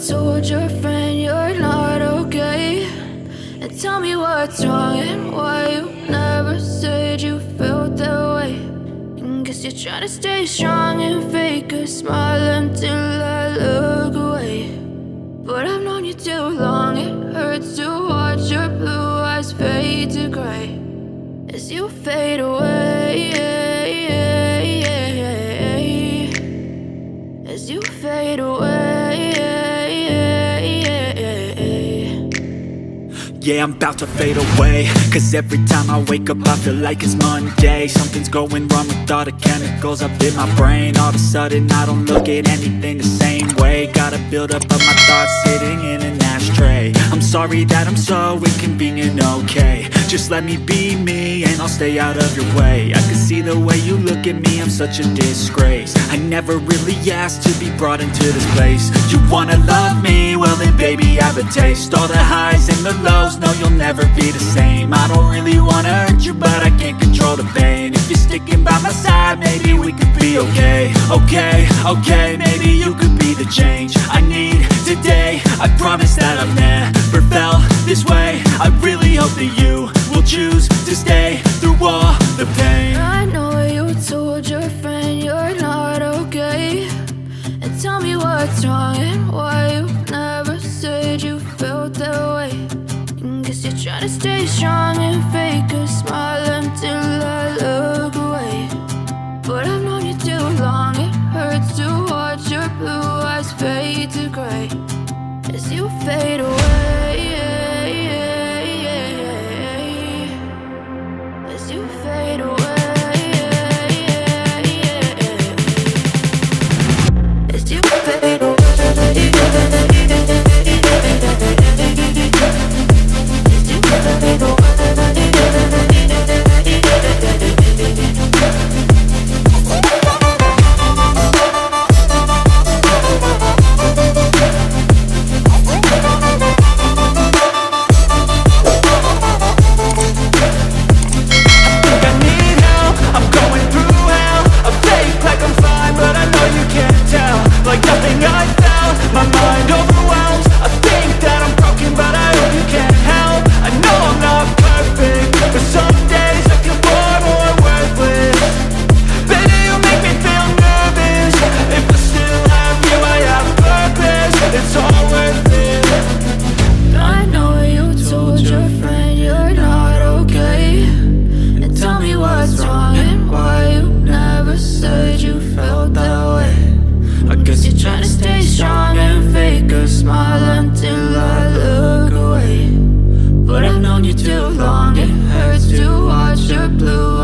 told your friend you're not okay? And tell me what's wrong and why you never said you felt that way. And guess you're trying to stay strong and fake a smile until I look away. But I've known you too long, it hurts to watch your blue eyes fade to gray as you fade away, as you fade away. Yeah, I'm about to fade away, cause every time I wake up I feel like it's Monday. Something's going wrong with all the chemicals up in my brain. All of a sudden I don't look at anything the same way. Gotta build up of my thoughts sitting in an ashtray. I'm sorry that I'm so inconvenient, okay? Just let me be me and I'll stay out of your way. I can see the way you look at me, I'm such a disgrace. I never really asked to be brought into this place. You wanna love me? Well then baby I have a taste. All the highs and the lows, no you'll never be the same. I don't really wanna hurt you but I can't control the pain. If you're sticking by my side maybe we could be okay. Okay, maybe you could be the change I need today. I promise that I've never felt this way. I really hope that you will choose to stay through all the pain. I know you told your friend you're not okay. And tell me what's wrong and why you never said you felt that way. And guess you're trying to stay strong and fake a smile until I look away. But I've known you too long, it hurts to watch your blue eyes fade to gray as you fade away, as you fade away, as you fade away, as you fade away. Blue